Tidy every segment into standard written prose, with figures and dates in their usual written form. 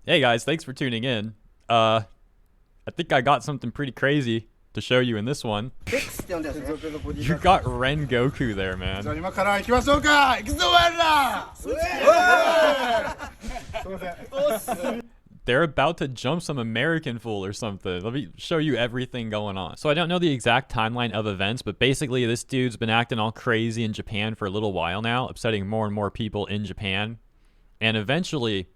Hey guys, thanks for tuning in. I think I got something pretty crazy to show you in this one. You got Ren Goku there, man. They're about to jump some American fool or something. Let me show you everything going on. So I don't know the exact timeline of events, but basically this dude's been acting all crazy in Japan for a little while now, upsetting more and more people in Japan. And eventually,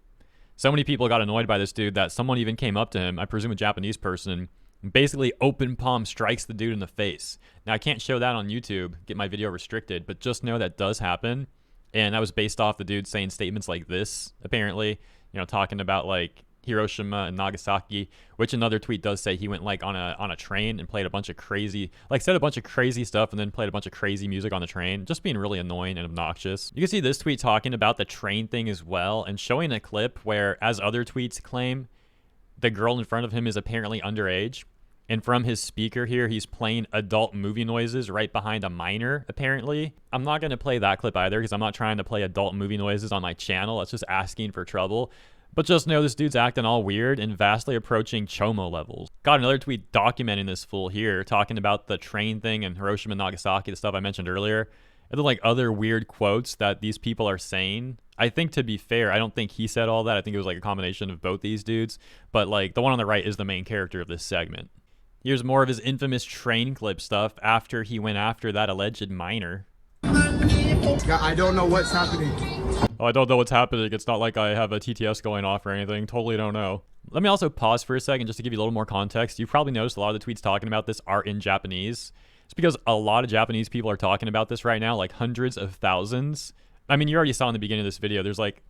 so many people got annoyed by this dude that someone even came up to him, I presume a Japanese person, basically open palm strikes the dude in the face. Now, I can't show that on YouTube, get my video restricted, but just know that does happen. And that was based off the dude saying statements like this, apparently, talking about like Hiroshima and Nagasaki, which another tweet does say he went like on a train and played a bunch of crazy, like said a bunch of crazy stuff and then played a bunch of crazy music on the train, just being really annoying and obnoxious. You can see this tweet talking about the train thing as well and showing a clip where, as other tweets claim, the girl in front of him is apparently underage. And from his speaker here, he's playing adult movie noises right behind a minor, apparently. I'm not going to play that clip either because I'm not trying to play adult movie noises on my channel. That's just asking for trouble. But just know this dude's acting all weird and vastly approaching Chomo levels. Got another tweet documenting this fool here, talking about the train thing and Hiroshima and Nagasaki, the stuff I mentioned earlier. And then like other weird quotes that these people are saying. I think, to be fair, I don't think he said all that. I think it was like a combination of both these dudes. But like the one on the right is the main character of this segment. Here's more of his infamous train clip stuff after he went after that alleged minor. I don't know what's happening. Oh, I don't know what's happening. It's not like I have a TTS going off or anything. Totally don't know. Let me also pause for a second just to give you a little more context. You've probably noticed a lot of the tweets talking about this are in Japanese. It's because a lot of Japanese people are talking about this right now, like hundreds of thousands. I mean, you already saw in the beginning of this video, there's like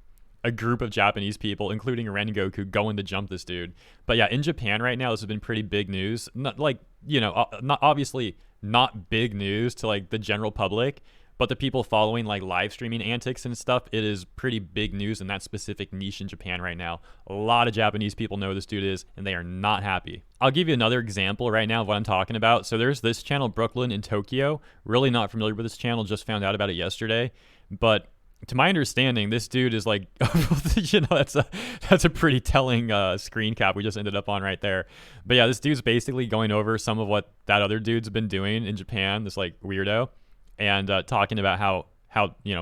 a group of Japanese people, including Rengoku, going to jump this dude. But yeah, in Japan right now, this has been pretty big news. Not like, not obviously not big news to like the general public, but the people following like live streaming Antics and stuff, it is pretty big news in that specific niche in Japan right now. A lot of Japanese people know who this dude is, and they are not happy. I'll give you another example right now of what I'm talking about. So there's this channel, Brooklyn in Tokyo. Really not familiar with this channel, just found out about it yesterday. But to my understanding, this dude is like, that's a pretty telling screen cap we just ended up on right there. But yeah, this dude's basically going over some of what that other dude's been doing in Japan, this like weirdo. And talking about how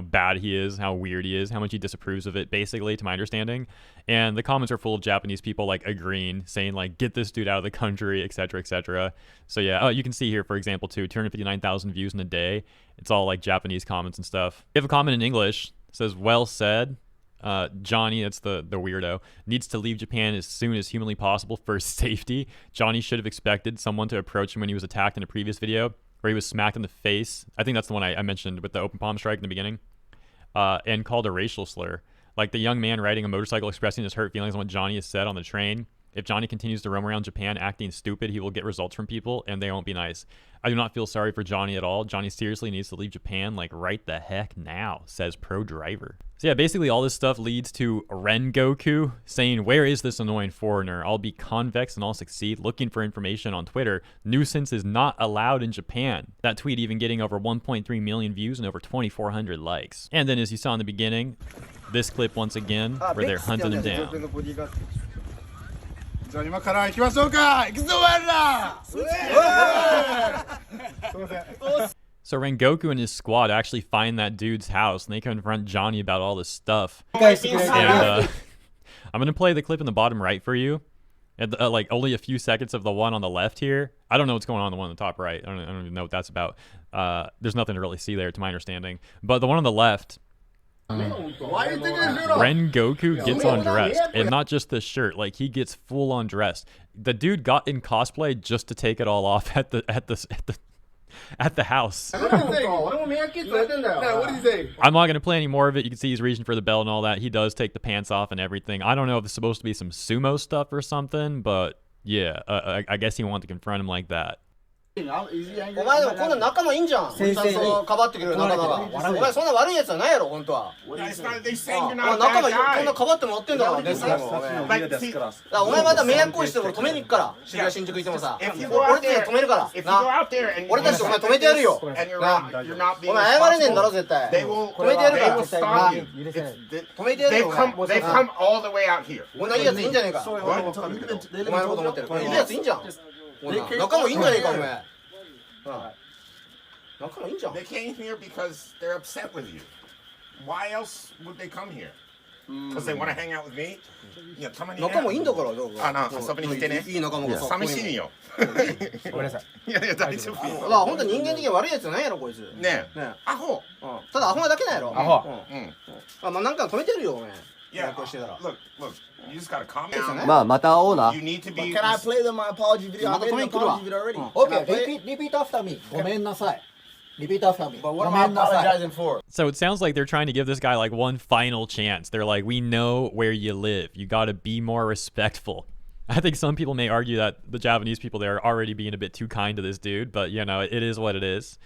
bad he is, how weird he is, how much he disapproves of it, basically, to my understanding. And the comments are full of Japanese people like agreeing, saying like, get this dude out of the country, etc., etc. So yeah, you can see here, for example, too, 259,000 views in a day. It's all like Japanese comments and stuff. We have a comment in English. It says, well said. Johnny, that's the weirdo, needs to leave Japan as soon as humanly possible for safety. Johnny should have expected someone to approach him when he was attacked in a previous video, where he was smacked in the face. I think that's the one I mentioned with the open palm strike in the beginning. And called a racial slur. Like the young man riding a motorcycle expressing his hurt feelings on what Johnny has said on the train. If Johnny continues to roam around Japan acting stupid, he will get results from people, and they won't be nice. I do not feel sorry for Johnny at all. Johnny seriously needs to leave Japan, like right the heck now, says Pro Driver. So yeah, basically all this stuff leads to Rengoku saying, where is this annoying foreigner? I'll be convex and I'll succeed. Looking for information on Twitter. Nuisance is not allowed in Japan. That tweet even getting over 1.3 million views and over 2,400 likes. And then as you saw in the beginning, this clip once again, where they're hunting him down. So Rengoku and his squad actually find that dude's house, and they confront Johnny about all this stuff. And I'm going to play the clip in the bottom right for you. And, like only a few seconds of the one on the left here. I don't know what's going on the one on the top right. I don't even know what that's about. There's nothing to really see there, to my understanding. But the one on the left, Rengoku gets undressed, and not just the shirt, like he gets full on dressed. The dude got in cosplay just to take it all off at the house. I'm not gonna play any more of it. You can see he's reaching for the bell and all that. He does take the pants off and everything. I don't know if it's supposed to be some sumo stuff or something, but yeah, I guess he wanted to confront him like that. お前でもこんな仲間いいんじゃん。ちゃんとかばってくれる仲間が。お前そんな悪いやつはないやろ本当は。お前仲間こんなかばってもらってんだからデスが。お前また迷惑行為してる俺止めに行くから。渋谷新宿行ってもさ。俺たち止めるから。な。俺たちお前止めてやるよ。な。お前謝れねえんだろ絶対。止めてやるから。止めてやるよ。They've come all the way out here. こんないいやついいんじゃねえか。お前のこと思ってる。いいやついいんじゃん。仲間いいんじゃねえかお前。仲間いいんじゃん。 They came here because they're upset with you. Why else would they come here? Because they want to hang out with me? いや、たまにね。仲間いいんだから。遊びに来てね。いい仲間が。寂しいよ。ごめんなさい。いやいや、大丈夫よ。本当人間的に悪いやつじゃないやろこいつ。ねえ。アホ。ただアホなだけなんやろ。アホ。まあなんか止めてるよお前。Yeah, look, you just gotta calm down. まあまた会おうな。 You need to be. Can I play them my apology video? I made an apology video already. Okay, repeat after me. ごめんなさい。Repeat after me. But what am I apologizing for? So it sounds like they're trying to give this guy like one final chance. They're like, we know where you live. You got to be more respectful. I think some people may argue that the Japanese people there are already being a bit too kind to this dude, but you know, it is what it is.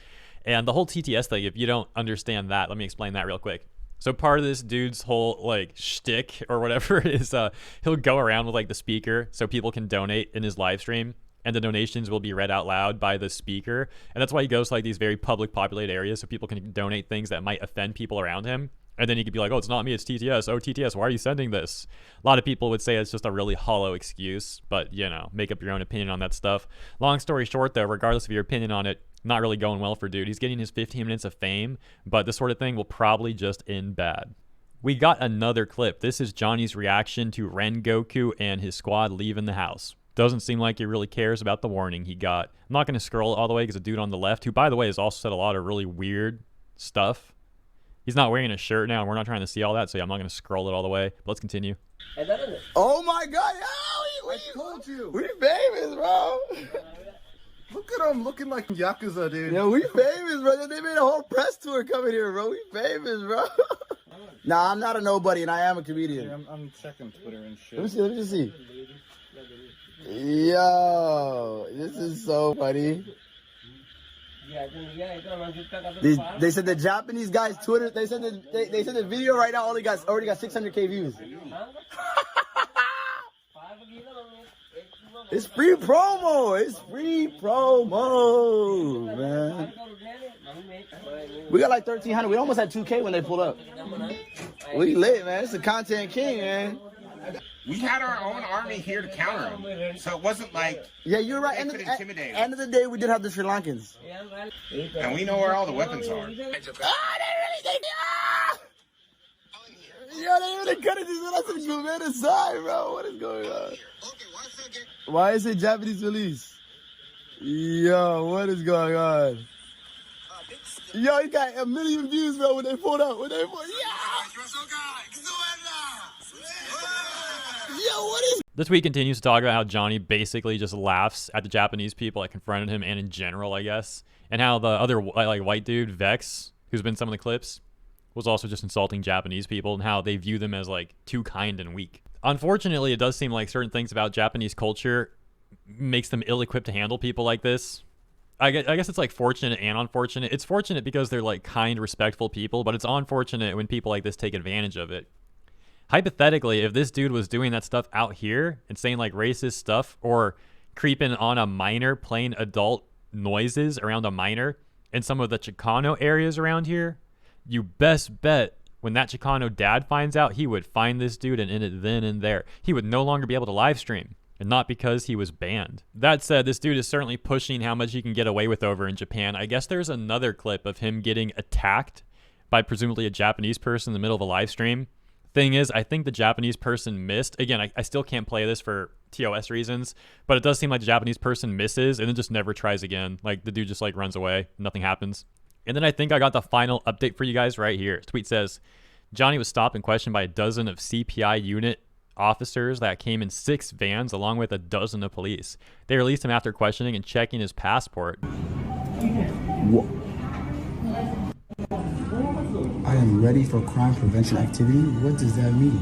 And the whole TTS thing, if you don't understand that, let me explain that real quick. So part of this dude's whole like shtick or whatever is he'll go around with like the speaker so people can donate in his live stream, and the donations will be read out loud by the speaker. And that's why he goes to like these very public populated areas so people can donate things that might offend people around him. And then he could be like, oh, it's not me, it's TTS. Oh, TTS, why are you sending this? A lot of people would say it's just a really hollow excuse, but you know, make up your own opinion on that stuff. Long story short though, regardless of your opinion on it, not really going well for dude. He's getting his 15 minutes of fame, but this sort of thing will probably just end bad. We got another clip. This is Johnny's reaction to Rengoku and his squad leaving the house. Doesn't seem like he really cares about the warning he got. I'm not going to scroll it all the way because a dude on the left, who by the way has also said a lot of really weird stuff. He's not wearing a shirt now, and we're not trying to see all that, so yeah, I'm not going to scroll it all the way. But let's continue. Oh my God! I told you. We famous, bro. Look at him looking like Yakuza, dude. Yeah, we famous, bro. They made a whole press tour coming here, bro. We famous, bro. Nah, I'm not a nobody, and I am a comedian. Yeah, I'm checking Twitter and shit. Let me just see. Yo, this is so funny. They said the Japanese guys Twitter. They said the video right now already got 600K views. It's free promo. It's free promo, man. We got like 1,300. We almost had 2K when they pulled up. We lit, man. It's the content king, man. We had our own army here to counter them, so it wasn't like you're right. They could intimidate them. End of the day, we did have the Sri Lankans, and we know where all the weapons are. Yo, they really cut it just when I said go side, bro. What is going on? Why is it Japanese release? Yo, what is going on? Yo, you got 1 million views, bro, when they pulled up. Yo, what is... The tweet continues to talk about how Johnny basically just laughs at the Japanese people that confronted him, and in general, I guess, and how the other like white dude, Vex, who's been in some of the clips, was also just insulting Japanese people and how they view them as like too kind and weak. Unfortunately, it does seem like certain things about Japanese culture makes them ill-equipped to handle people like this. I guess it's like fortunate and unfortunate. It's fortunate because they're like kind, respectful people, but it's unfortunate when people like this take advantage of it. Hypothetically, if this dude was doing that stuff out here and saying like racist stuff or creeping on a minor, playing adult noises around a minor in some of the Chicano areas around here, you best bet when that Chicano dad finds out, he would find this dude and end it then and there. He would no longer be able to live stream, and not because he was banned. That said, this dude is certainly pushing how much he can get away with over in Japan. I guess there's another clip of him getting attacked by presumably a Japanese person in the middle of a live stream. Thing is, I think the Japanese person missed. Again, I still can't play this for TOS reasons, but it does seem like the Japanese person misses and then just never tries again. Like the dude just like runs away, nothing happens. And then I think I got the final update for you guys right here. Tweet says, Johnny was stopped and questioned by a dozen of CPI unit officers that came in 6 vans along with a dozen of police. They released him after questioning and checking his passport. I am ready for crime prevention activity. What does that mean?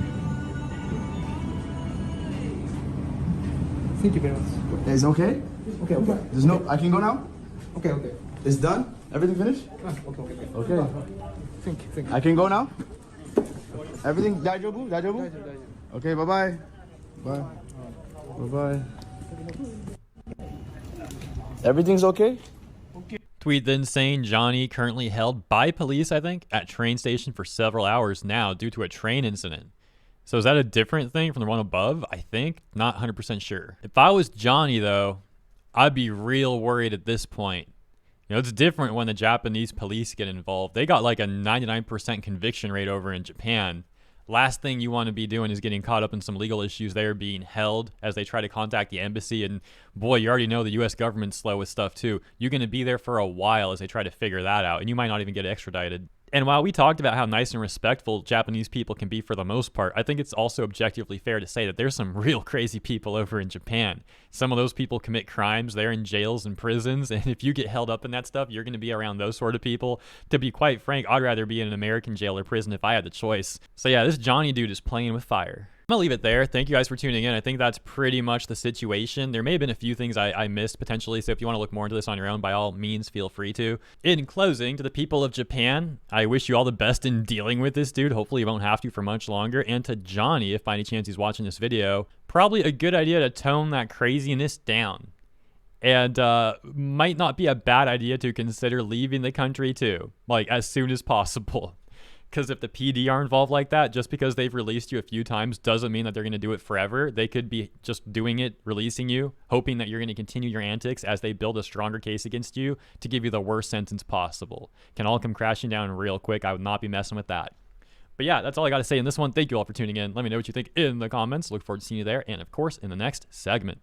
Thank you very much. Is okay? Okay. There's no... I can go now? Okay, okay. It's done? Everything finished? Okay. Think. I can go now? Everything daijoubu? Daijoubu? Okay, bye-bye. Bye. Bye-bye. Everything's okay? Tweet then saying Johnny currently held by police, I think, at train station for several hours now due to a train incident. So is that a different thing from the one above? I think. Not 100% sure. If I was Johnny, though, I'd be real worried at this point. You know, it's different when the Japanese police get involved. They got like a 99% conviction rate over in Japan. Last thing you want to be doing is getting caught up in some legal issues. They are being held as they try to contact the embassy. And boy, you already know the U.S. government's slow with stuff too. You're going to be there for a while as they try to figure that out. And you might not even get extradited. And while we talked about how nice and respectful Japanese people can be for the most part, I think it's also objectively fair to say that there's some real crazy people over in Japan. Some of those people commit crimes. They're in jails and prisons. And if you get held up in that stuff, you're going to be around those sort of people. To be quite frank, I'd rather be in an American jail or prison if I had the choice. So yeah, this Johnny dude is playing with fire. I'm gonna leave it there. Thank you guys for tuning in. I think that's pretty much the situation. There may have been a few things I missed potentially, so if you want to look more into this on your own, by all means, feel free to. In closing, to the people of Japan, I wish you all the best in dealing with this dude. Hopefully you won't have to for much longer. And to Johnny, if by any chance he's watching this video, probably a good idea to tone that craziness down. And might not be a bad idea to consider leaving the country too, like as soon as possible. Because if the PD are involved like that, just because they've released you a few times doesn't mean that they're going to do it forever. They could be just doing it, releasing you, hoping that you're going to continue your antics as they build a stronger case against you to give you the worst sentence possible. Can all come crashing down real quick. I would not be messing with that. But yeah, that's all I got to say in this one. Thank you all for tuning in. Let me know what you think in the comments. Look forward to seeing you there. And of course, in the next segment.